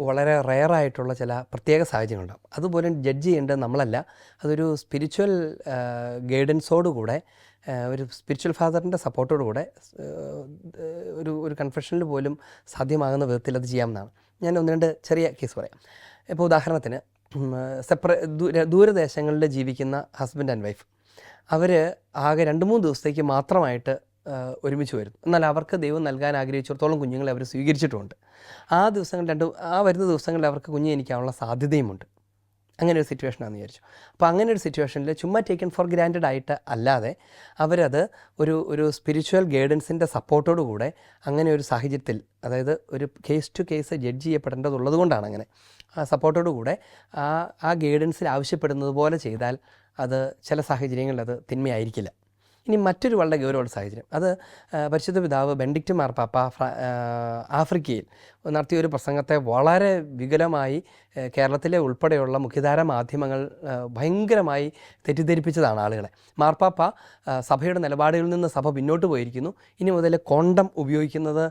വളരെ റെയറായിട്ടുള്ള ചില പ്രത്യേക സാഹചര്യങ്ങളുണ്ടാകും. അതുപോലെ ജഡ്ജ് ചെയ്യേണ്ടത് നമ്മളല്ല. അതൊരു സ്പിരിച്വൽ ഗൈഡൻസോടുകൂടെ, ഒരു സ്പിരിച്വൽ ഫാദറിൻ്റെ സപ്പോർട്ടോടുകൂടെ ഒരു കൺഫെഷനിൽ പോലും സാധ്യമാകുന്ന വിധത്തിൽ അത് ചെയ്യാമെന്നാണ്. ഞാൻ ഒന്ന് രണ്ട് ചെറിയ കേസ് പറയാം. ഇപ്പോൾ ഉദാഹരണത്തിന് ദൂരദേശങ്ങളിൽ ജീവിക്കുന്ന ഹസ്ബൻഡ് ആൻഡ് വൈഫ്, അവർ ആകെ 2-3 ദിവസത്തേക്ക് മാത്രമായിട്ട് ഒരുമിച്ച് വരുന്നു. എന്നാൽ അവർക്ക് ദൈവം നൽകാൻ ആഗ്രഹിച്ചിടത്തോളം കുഞ്ഞുങ്ങളെ അവർ സ്വീകരിച്ചിട്ടുമുണ്ട്. ആ വരുന്ന ദിവസങ്ങളിൽ അവർക്ക് കുഞ്ഞ് ജനിക്കാനുള്ള സാധ്യതയുമുണ്ട്. അങ്ങനെ ഒരു സിറ്റുവേഷനാണെന്ന് വിചാരിച്ചു. അപ്പോൾ അങ്ങനെ ഒരു സിറ്റുവേഷനിൽ ചുമ്മാ ടേക്കൺ ഫോർ ഗ്രാൻറ്റഡ് ആയിട്ട് അല്ലാതെ അവരത് ഒരു സ്പിരിച്വൽ ഗൈഡൻസിൻ്റെ സപ്പോർട്ടോടു കൂടെ അങ്ങനെ ഒരു സാഹചര്യത്തിൽ, അതായത് ഒരു കേസ് ടു കേസ് ജഡ്ജ് ചെയ്യപ്പെടേണ്ടതുള്ളത് കൊണ്ടാണ് അങ്ങനെ സപ്പോർട്ടോടു കൂടെ ആ ഗൈഡൻസിൽ ആവശ്യപ്പെടുന്നത് പോലെ ചെയ്താൽ അത് ചില സാഹചര്യങ്ങളിൽ അത് തിന്മയായിരിക്കില്ല. ഇനി മറ്റൊരു വളരെ ഗൗരവമുള്ള സാഹചര്യം, അത് പരിശുദ്ധ പിതാവ് ബെനഡിക്റ്റ് മാർപ്പാപ്പ ആഫ്രിക്കയിൽ നടത്തിയ ഒരു പ്രസംഗത്തെ വളരെ വികലമായി കേരളത്തിലെ ഉൾപ്പെടെയുള്ള മുഖ്യധാര മാധ്യമങ്ങൾ ഭയങ്കരമായി തെറ്റിദ്ധരിപ്പിച്ചതാണ് ആളുകളെ. മാർപ്പാപ്പ സഭയുടെ നിലപാടുകളിൽ നിന്ന് സഭ പിന്നോട്ട് പോയിരിക്കുന്നു, ഇനി മുതൽ കോണ്ടം ഉപയോഗിക്കുന്നത്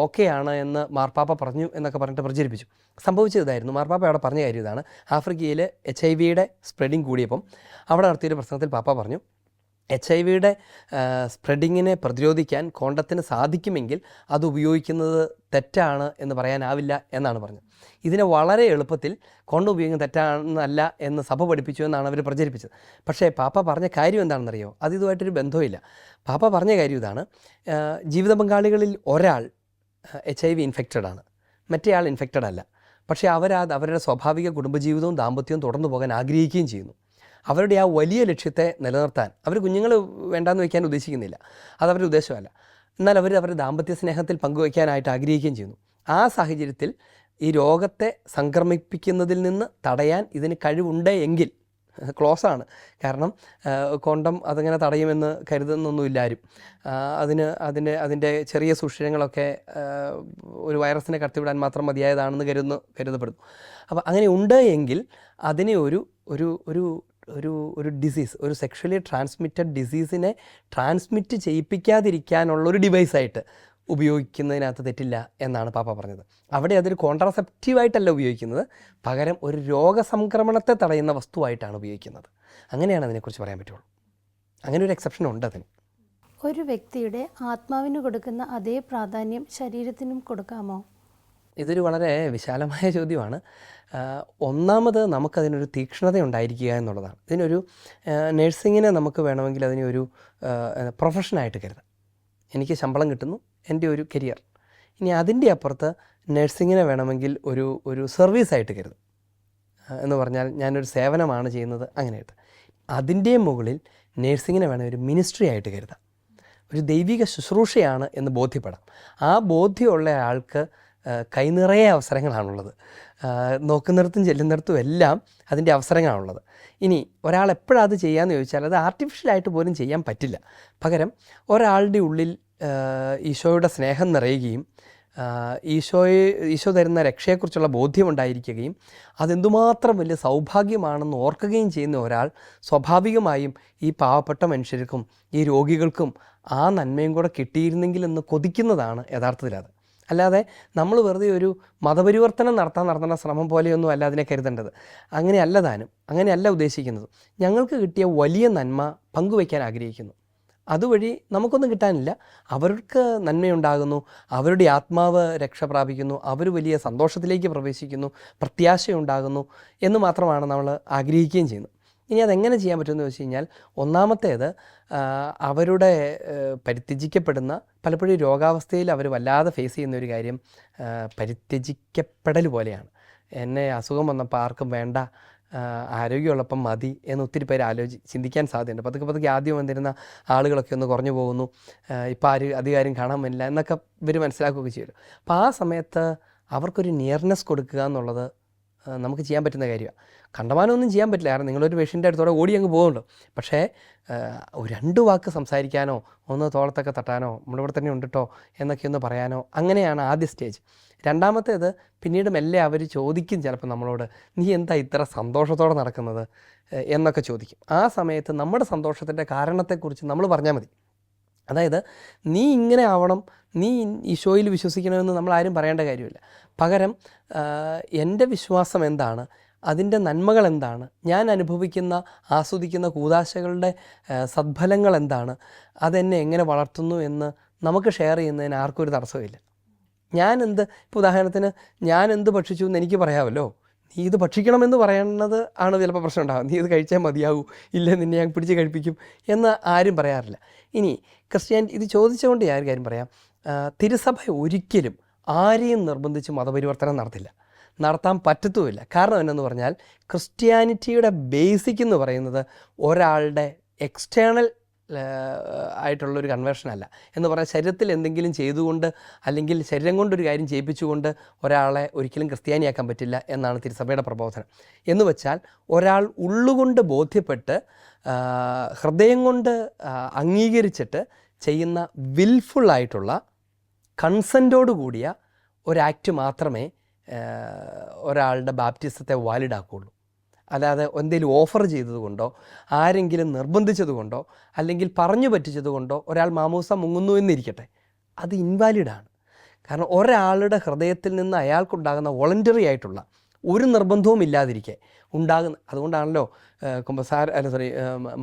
ഓക്കെയാണ് എന്ന് മാർപ്പാപ്പ പറഞ്ഞു എന്നൊക്കെ പറഞ്ഞിട്ട് പ്രചരിപ്പിച്ചു. സംഭവിച്ചത് ഇതായിരുന്നു. മാർപ്പാപ്പ അവിടെ പറഞ്ഞ കാര്യം ഇതാണ്: ആഫ്രിക്കയിൽ HIV-യുടെ സ്പ്രെഡിങ് കൂടിയപ്പം അവിടെ നടത്തിയൊരു പ്രസംഗത്തിൽ പാപ്പ പറഞ്ഞു, HIV-യുടെ സ്പ്രെഡിങ്ങിനെ പ്രതിരോധിക്കാൻ കോണ്ടത്തിന് സാധിക്കുമെങ്കിൽ അത് ഉപയോഗിക്കുന്നത് തെറ്റാണ് എന്ന് പറയാനാവില്ല എന്നാണ് പറഞ്ഞത്. ഇതിനെ വളരെ എളുപ്പത്തിൽ കോണ്ടം ഉപയോഗിക്കുന്നത് തെറ്റാണെന്നല്ല എന്ന് സഭ പഠിപ്പിച്ചു എന്നാണ് അവർ പ്രചരിപ്പിച്ചത്. പക്ഷേ പാപ്പ പറഞ്ഞ കാര്യം എന്താണെന്നറിയോ? അത് ഇതുമായിട്ടൊരു ബന്ധമില്ല. പാപ്പ പറഞ്ഞ കാര്യം ഇതാണ്: ജീവിത പങ്കാളികളിൽ ഒരാൾ HIV ഇൻഫെക്റ്റഡ്, മറ്റേയാൾ ഇൻഫെക്റ്റഡ് അല്ല. പക്ഷേ അവരുടെ സ്വാഭാവിക കുടുംബജീവിതവും ദാമ്പത്യവും തുടർന്നു പോകാൻ ആഗ്രഹിക്കുകയും ചെയ്യുന്നു. അവരുടെ ആ വലിയ ലക്ഷ്യത്തെ നിലനിർത്താൻ അവർ കുഞ്ഞുങ്ങൾ വേണ്ടാന്ന് വയ്ക്കാൻ ഉദ്ദേശിക്കുന്നില്ല, അതവരുടെ ഉദ്ദേശമല്ല. എന്നാൽ അവരുടെ ദാമ്പത്യ സ്നേഹത്തിൽ പങ്കുവയ്ക്കാനായിട്ട് ആഗ്രഹിക്കുകയും ചെയ്യുന്നു. ആ സാഹചര്യത്തിൽ ഈ രോഗത്തെ സംക്രമിപ്പിക്കുന്നതിൽ നിന്ന് തടയാൻ ഇതിന് കഴിവുണ്ട് എങ്കിൽ ക്ലോസാണ്. കാരണം കോണ്ടം അതങ്ങനെ തടയുമെന്ന് കരുതുന്നൊന്നുമില്ല ആരും. അതിൻ്റെ ചെറിയ സുഷിരങ്ങളൊക്കെ ഒരു വൈറസിനെ കടത്തിവിടാൻ മാത്രം മതിയായതാണെന്ന് കരുതപ്പെടുന്നു. അപ്പോൾ അങ്ങനെ ഉണ്ട് എങ്കിൽ അതിനെ ഒരു ഡിസീസ്, ഒരു സെക്ഷലി ട്രാൻസ്മിറ്റഡ് ഡിസീസിനെ ട്രാൻസ്മിറ്റ് ചെയ്യിപ്പിക്കാതിരിക്കാനുള്ളൊരു ഡിവൈസായിട്ട് ഉപയോഗിക്കുന്നതിനകത്ത് തെറ്റില്ല എന്നാണ് പാപ്പ പറഞ്ഞത്. അവിടെ അതൊരു കോൺട്രാസെപ്റ്റീവായിട്ടല്ല ഉപയോഗിക്കുന്നത്, പകരം ഒരു രോഗസംക്രമണത്തെ തടയുന്ന വസ്തുവായിട്ടാണ് ഉപയോഗിക്കുന്നത്. അങ്ങനെയാണ് അതിനെക്കുറിച്ച് പറയാൻ പറ്റുള്ളൂ. അങ്ങനെ ഒരു എക്സെപ്ഷൻ ഉണ്ട് അതിന്. ഒരു വ്യക്തിയുടെ ആത്മാവിന് കൊടുക്കുന്ന അതേ പ്രാധാന്യം ശരീരത്തിനും കൊടുക്കാമോ? ഇതൊരു വളരെ വിശാലമായ ചോദ്യമാണ്. ഒന്നാമത് നമുക്കതിനൊരു തീക്ഷ്ണത ഉണ്ടായിരിക്കുക എന്നുള്ളതാണ്. ഇതിനൊരു നഴ്സിങ്ങിനെ നമുക്ക് വേണമെങ്കിൽ അതിനൊരു പ്രൊഫഷനായിട്ട് കരുതാം. എനിക്ക് ശമ്പളം കിട്ടുന്നു, എൻ്റെ ഒരു കരിയർ. ഇനി അതിൻ്റെ അപ്പുറത്ത് നഴ്സിങ്ങിനെ വേണമെങ്കിൽ ഒരു സർവീസായിട്ട് കരുതും. എന്ന് പറഞ്ഞാൽ ഞാനൊരു സേവനമാണ് ചെയ്യുന്നത് അങ്ങനെയായിട്ട്. അതിൻ്റെ മുകളിൽ നഴ്സിങ്ങിനെ വേണമെങ്കിൽ ഒരു മിനിസ്ട്രി ആയിട്ട് കരുതാം. ഒരു ദൈവിക ശുശ്രൂഷയാണ് എന്ന് ബോധ്യപ്പെടാം. ആ ബോധ്യമുള്ള ആൾക്ക് കൈനിറയെ അവസരങ്ങളാണുള്ളത്. നോക്കുന്നിടത്തും ചെല്ലുന്നിടത്തും എല്ലാം അതിൻ്റെ അവസരങ്ങളാണുള്ളത്. ഇനി ഒരാൾ എപ്പോഴാണ് അത് ചെയ്യാമെന്ന് ചോദിച്ചാൽ അത് ആർട്ടിഫിഷ്യലായിട്ട് പോലും ചെയ്യാൻ പറ്റില്ല. പകരം ഒരാളുടെ ഉള്ളിൽ ഈശോയുടെ സ്നേഹം നിറയുകയും ഈശോ തരുന്ന രക്ഷയെക്കുറിച്ചുള്ള ബോധ്യമുണ്ടായിരിക്കുകയും അതെന്തുമാത്രം വലിയ സൗഭാഗ്യമാണെന്ന് ഓർക്കുകയും ചെയ്യുന്ന ഒരാൾ സ്വാഭാവികമായും ഈ പാവപ്പെട്ട മനുഷ്യർക്കും ഈ രോഗികൾക്കും ആ നന്മയും കൂടെ കിട്ടിയിരുന്നെങ്കിൽ എന്ന് കൊതിക്കുന്നതാണ് യഥാർത്ഥത്തിലത്. അല്ലാതെ നമ്മൾ വെറുതെ ഒരു മതപരിവർത്തനം നടത്തുന്ന ശ്രമം പോലെയൊന്നും അല്ല അതിനെ കരുതേണ്ടത്. അങ്ങനെയല്ല താനും, അങ്ങനെയല്ല ഉദ്ദേശിക്കുന്നത്. ഞങ്ങൾക്ക് കിട്ടിയ വലിയ നന്മ പങ്കുവയ്ക്കാൻ ആഗ്രഹിക്കുന്നു. അതുവഴി നമുക്കൊന്നും കിട്ടാനില്ല, അവർക്ക് നന്മയുണ്ടാകുന്നു, അവരുടെ ആത്മാവ് രക്ഷ പ്രാപിക്കുന്നു, അവർ വലിയ സന്തോഷത്തിലേക്ക് പ്രവേശിക്കുന്നു, പ്രത്യാശയുണ്ടാകുന്നു എന്ന് മാത്രമാണ് നമ്മൾ ആഗ്രഹിക്കുകയും ചെയ്യുന്നത്. ഇനി അതെങ്ങനെ ചെയ്യാൻ പറ്റുമെന്ന് വെച്ച് കഴിഞ്ഞാൽ, ഒന്നാമത്തേത് അവരുടെ പരിത്യജിക്കപ്പെടുന്ന, പലപ്പോഴും രോഗാവസ്ഥയിൽ അവർ വല്ലാതെ ഫേസ് ചെയ്യുന്ന ഒരു കാര്യം പരിത്യജിക്കപ്പെടൽ പോലെയാണ്. എന്നെ അസുഖം വന്നപ്പോൾ ആർക്കും വേണ്ട, ആരോഗ്യമുള്ളപ്പം മതി എന്ന് ഒത്തിരി പേര് ചിന്തിക്കാൻ സാധ്യതയുണ്ട്. പതുക്കെ ആദ്യം വന്നിരുന്ന ആളുകളൊക്കെ ഒന്ന് കുറഞ്ഞു പോകുന്നു, ഇപ്പോൾ അധികാരം കാണാൻ പറ്റില്ല എന്നൊക്കെ ഇവർ മനസ്സിലാക്കുകയൊക്കെ ചെയ്യുമല്ലോ. അപ്പോൾ ആ സമയത്ത് അവർക്കൊരു നിയർനെസ് കൊടുക്കുക എന്നുള്ളത് നമുക്ക് ചെയ്യാൻ പറ്റുന്ന കാര്യമാണ്. കണ്ടമാനമൊന്നും ചെയ്യാൻ പറ്റില്ല, കാരണം നിങ്ങളൊരു പേഷ്യൻ്റെ അടുത്തോടെ ഓടി അങ്ങ് പോകുന്നുണ്ടോ. പക്ഷേ ഒരു 2 വാക്ക് സംസാരിക്കാനോ, ഒന്ന് തോളത്തൊക്കെ തട്ടാനോ, നമ്മുടെ ഇവിടെ തന്നെ ഉണ്ട് കേട്ടോ എന്നൊക്കെ ഒന്ന് പറയാനോ, അങ്ങനെയാണ് ആദ്യ സ്റ്റേജ്. രണ്ടാമത്തേത് പിന്നീട് മെല്ലെ അവർ ചോദിക്കും ചിലപ്പോൾ നമ്മളോട്, നീ എന്താ ഇത്ര സന്തോഷത്തോടെ നടക്കുന്നത് എന്നൊക്കെ ചോദിക്കും. ആ സമയത്ത് നമ്മുടെ സന്തോഷത്തിൻ്റെ കാരണത്തെക്കുറിച്ച് നമ്മൾ പറഞ്ഞാൽ മതി. അതായത് നീ ഇങ്ങനെ ആവണം, നീ ഈശോയിൽ വിശ്വസിക്കണമെന്ന് നമ്മൾ ആരും പറയേണ്ട കാര്യമില്ല. പകരം എൻ്റെ വിശ്വാസം എന്താണ്, അതിൻ്റെ നന്മകൾ എന്താണ്, ഞാൻ അനുഭവിക്കുന്ന ആസ്വദിക്കുന്ന കൂദാശകളുടെ സദ്ഫലങ്ങൾ എന്താണ്, അതെന്നെ എങ്ങനെ വളർത്തുന്നു എന്ന് നമുക്ക് ഷെയർ ചെയ്യുന്നതിന് ആർക്കും ഒരു തടസ്സമില്ല. ഇപ്പോൾ ഉദാഹരണത്തിന് ഞാൻ എന്ത് ഭക്ഷിച്ചു എന്ന് എനിക്ക് പറയാമല്ലോ. നീ ഇത് ഭക്ഷിക്കണമെന്ന് പറയുന്നത് ആണ് ചിലപ്പോൾ പ്രശ്നം ഉണ്ടാകും. നീ ഇത് കഴിച്ചാൽ മതിയാകൂ, ഇല്ല നിന്നെ ഞാൻ പിടിച്ച് കഴിപ്പിക്കും എന്ന് ആരും പറയാറില്ല. ഇനി ഇത് ചോദിച്ചുകൊണ്ട് ഞാൻ കാര്യം പറയാം. തിരുസഭ ഒരിക്കലും ആരെയും നിർബന്ധിച്ച് മതപരിവർത്തനം നടത്താൻ പറ്റത്തുമില്ല. കാരണം എന്നു പറഞ്ഞാൽ ക്രിസ്ത്യാനിറ്റിയുടെ ബേസിക് എന്ന് പറയുന്നത് ഒരാളുടെ എക്സ്റ്റേണൽ ആയിട്ടുള്ളൊരു കൺവേർഷനല്ല. എന്ന് പറഞ്ഞാൽ ശരീരത്തിൽ എന്തെങ്കിലും ചെയ്തുകൊണ്ട് അല്ലെങ്കിൽ ശരീരം കൊണ്ടൊരു കാര്യം ചെയ്യിപ്പിച്ചുകൊണ്ട് ഒരാളെ ഒരിക്കലും ക്രിസ്ത്യാനിയാക്കാൻ പറ്റില്ല എന്നാണ് തിരുസഭയുടെ പ്രബോധനം. എന്ന് വെച്ചാൽ ഒരാൾ ഉള്ളുകൊണ്ട് ബോധ്യപ്പെട്ട് ഹൃദയം കൊണ്ട് അംഗീകരിച്ചിട്ട് ചെയ്യുന്ന വിൽഫുള്ളായിട്ടുള്ള കൺസെൻറ്റോട് കൂടിയ ഒരാക്റ്റ് മാത്രമേ ഒരാളുടെ ബാപ്റ്റിസത്തെ വാലിഡാക്കുകയുള്ളൂ. അല്ലാതെ എന്തെങ്കിലും ഓഫർ ചെയ്തതുകൊണ്ടോ, ആരെങ്കിലും നിർബന്ധിച്ചതുകൊണ്ടോ, അല്ലെങ്കിൽ പറഞ്ഞു പറ്റിച്ചതുകൊണ്ടോ ഒരാൾ മാമോസ മുങ്ങുന്നു എന്നിരിക്കട്ടെ, അത് ഇൻവാലിഡാണ്. കാരണം ഒരാളുടെ ഹൃദയത്തിൽ നിന്ന് അയാൾക്കുണ്ടാകുന്ന വോളണ്ടറി ആയിട്ടുള്ള ഒരു നിർബന്ധവും ഇല്ലാതിരിക്കെ അതുകൊണ്ടാണല്ലോ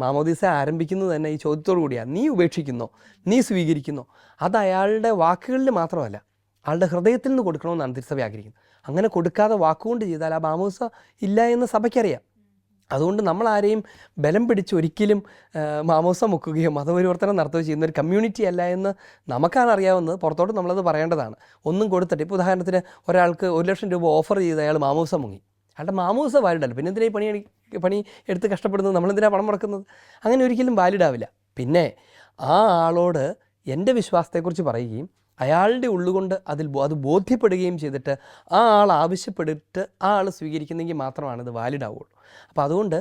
മാമോദീസ ആരംഭിക്കുന്നത് തന്നെ ഈ ചോദ്യത്തോടു കൂടിയാണ്, നീ ഉപേക്ഷിക്കുന്നോ, നീ സ്വീകരിക്കുന്നോ. അത് അയാളുടെ വാക്കുകളിൽ മാത്രമല്ല, ആളുടെ ഹൃദയത്തിൽ നിന്ന് കൊടുക്കണമെന്നാണ് തിരുസഭ ആഗ്രഹിക്കുന്നത്. അങ്ങനെ കൊടുക്കാതെ വാക്കുകൊണ്ട് ചെയ്താൽ ആ മാമോസ ഇല്ല എന്ന് സഭയ്ക്കറിയാം. അതുകൊണ്ട് നമ്മൾ ആരെയും ബലം പിടിച്ച് ഒരിക്കലും മാമോസ മുക്കുകയോ മതപരിവർത്തനം നടത്തുകയോ ചെയ്യുന്ന ഒരു കമ്മ്യൂണിറ്റി അല്ല എന്ന് നമുക്കാണ് അറിയാവുന്നത്. പുറത്തോട്ട് നമ്മളത് പറയേണ്ടതാണ്. ഒന്നും കൊടുത്തിട്ട്, ഇപ്പോൾ ഉദാഹരണത്തിന് ഒരാൾക്ക് 1 ലക്ഷം രൂപ ഓഫർ ചെയ്ത് അയാൾ മാമോസ മുങ്ങി, അയാളുടെ മാമോസ വാലിഡല്ല. പിന്നെ എന്തിനാ പണി എടുത്ത് കഷ്ടപ്പെടുന്നത്, നമ്മളെന്തിനാണ് പണം മുടക്കുന്നത്? അങ്ങനെ ഒരിക്കലും വാലിഡാവില്ല. പിന്നെ ആ ആളോട് എൻ്റെ വിശ്വാസത്തെക്കുറിച്ച് പറയുകയും അയാളുടെ ഉള്ളുകൊണ്ട് അത് ബോധ്യപ്പെടുകയും ചെയ്തിട്ട് ആ ആൾ ആവശ്യപ്പെട്ടിട്ട് ആ ആൾ സ്വീകരിക്കുന്നെങ്കിൽ മാത്രമാണ് ഇത് വാലിഡ് ആവുള്ളൂ. അപ്പോൾ അതുകൊണ്ട്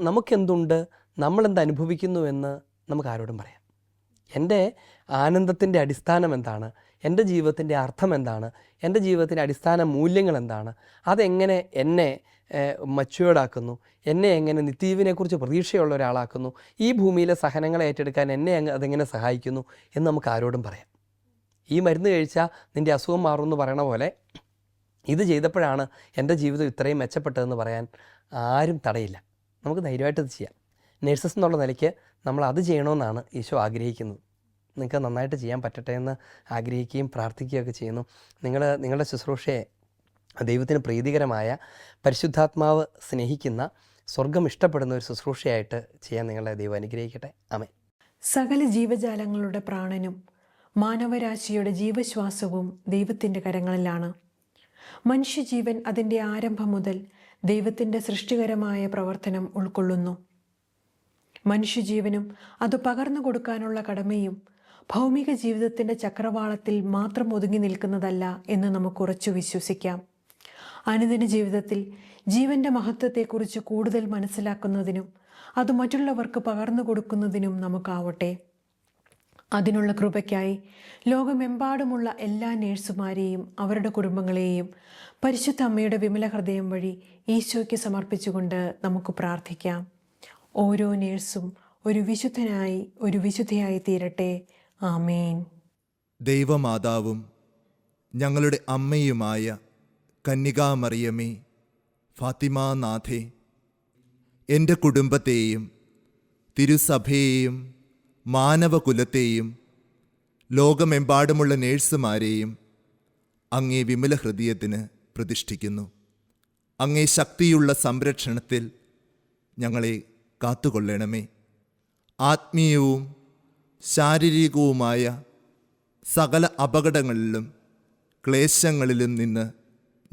നമുക്കെന്തുണ്ട്, നമ്മളെന്ത് അനുഭവിക്കുന്നു എന്ന് നമുക്ക് ആരോടും പറയാം. എൻ്റെ ആനന്ദത്തിൻ്റെ അടിസ്ഥാനം എന്താണ്, എൻ്റെ ജീവിതത്തിൻ്റെ അർത്ഥം എന്താണ്, എൻ്റെ ജീവിതത്തിൻ്റെ അടിസ്ഥാന മൂല്യങ്ങൾ എന്താണ്, അതെങ്ങനെ എന്നെ മച്ചുവേർഡാക്കുന്നു, എന്നെ എങ്ങനെ നിത്യജീവനെക്കുറിച്ച് പ്രതീക്ഷയുള്ള ഒരാളാക്കുന്നു, ഈ ഭൂമിയിലെ സഹനങ്ങളെ ഏറ്റെടുക്കാൻ എന്നെ അതെങ്ങനെ സഹായിക്കുന്നു എന്ന് നമുക്ക് ആരോടും പറയാം. ഈ മരുന്ന് കഴിച്ചാൽ നിൻ്റെ അസുഖം മാറുമെന്ന് പറയണ പോലെ ഇത് ചെയ്തപ്പോഴാണ് എൻ്റെ ജീവിതം ഇത്രയും മെച്ചപ്പെട്ടതെന്ന് പറയാൻ ആരും തടയില്ല. നമുക്ക് ധൈര്യമായിട്ട് ഇത് ചെയ്യാം. നഴ്സസ് എന്നുള്ള നിലയ്ക്ക് നമ്മൾ അത് ചെയ്യണമെന്നാണ് ഈശോ ആഗ്രഹിക്കുന്നത്. നിങ്ങൾക്ക് നന്നായിട്ട് ചെയ്യാൻ പറ്റട്ടെ എന്ന് ആഗ്രഹിക്കുകയും പ്രാർത്ഥിക്കുകയൊക്കെ ചെയ്യുന്നു. നിങ്ങളുടെ ശുശ്രൂഷയെ ദൈവത്തിന് പ്രീതികരമായ, പരിശുദ്ധാത്മാവ് സ്നേഹിക്കുന്ന, സ്വർഗം ഇഷ്ടപ്പെടുന്ന ഒരു ശുശ്രൂഷയായിട്ട് ചെയ്യാൻ നിങ്ങളെ ദൈവം അനുഗ്രഹിക്കട്ടെ. ആമേൻ. സകല ജീവജാലങ്ങളുടെ പ്രാണനും മാനവരാശിയുടെ ജീവശ്വാസവും ദൈവത്തിൻ്റെ കരങ്ങളിലാണ്. മനുഷ്യജീവൻ അതിൻ്റെ ആരംഭം മുതൽ ദൈവത്തിൻ്റെ സൃഷ്ടികരമായ പ്രവർത്തനം ഉൾക്കൊള്ളുന്നു. മനുഷ്യജീവനും അത് പകർന്നു കൊടുക്കാനുള്ള കടമയും ഭൗമിക ജീവിതത്തിൻ്റെ ചക്രവാളത്തിൽ മാത്രം ഒതുങ്ങി നിൽക്കുന്നതല്ല എന്ന് നമുക്ക് ഉറച്ചു വിശ്വസിക്കാം. അനുദിന ജീവിതത്തിൽ ജീവൻ്റെ മഹത്വത്തെക്കുറിച്ച് കൂടുതൽ മനസ്സിലാക്കുന്നതിനും അത് മറ്റുള്ളവർക്ക് പകർന്നു കൊടുക്കുന്നതിനും നമുക്കാവട്ടെ. അതിനുള്ള കൃപയ്ക്കായി ലോകമെമ്പാടുമുള്ള എല്ലാ നേഴ്സുമാരെയും അവരുടെ കുടുംബങ്ങളെയും പരിശുദ്ധ അമ്മയുടെ വിമല ഹൃദയം വഴി ഈശോയ്ക്ക് സമർപ്പിച്ചുകൊണ്ട് നമുക്ക് പ്രാർത്ഥിക്കാം. ഓരോ നേഴ്സും ഒരു വിശുദ്ധനായി, ഒരു വിശുദ്ധയായി തീരട്ടെ. ആമേൻ. ദൈവമാതാവും ഞങ്ങളുടെ അമ്മയുമായ കന്യകാമറിയമേ, ഫാത്തിമാനാഥേ, എൻ്റെ കുടുംബത്തെയും തിരുസഭയെയും മാനവകുലത്തെയും ലോകമെമ്പാടുമുള്ള നേഴ്സുമാരെയും അങ്ങേ വിമല ഹൃദയത്തിന് പ്രതിഷ്ഠിക്കുന്നു. അങ്ങേ ശക്തിയുള്ള സംരക്ഷണത്തിൽ ഞങ്ങളെ കാത്തുകൊള്ളണമേ. ആത്മീയവും ശാരീരികവുമായ സകല അപകടങ്ങളിലും ക്ലേശങ്ങളിലും നിന്ന്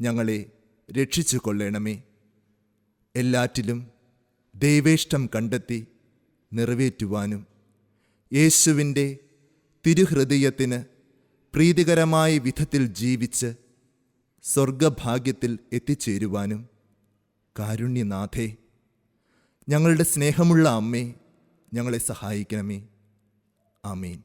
ഞങ്ങളെ രക്ഷിച്ചു കൊള്ളണമേ. എല്ലാറ്റിലും ദൈവേഷ്ടം കണ്ടെത്തി നിറവേറ്റുവാനും യേശുവിൻ്റെ തിരുഹൃദയത്തിന് പ്രീതികരമായ വിധത്തിൽ ജീവിച്ച് സ്വർഗഭാഗ്യത്തിൽ എത്തിച്ചേരുവാനും കാരുണ്യനാഥേ, ഞങ്ങളുടെ സ്നേഹമുള്ള അമ്മേ, ഞങ്ങളെ സഹായിക്കണമേ. ആമേൻ.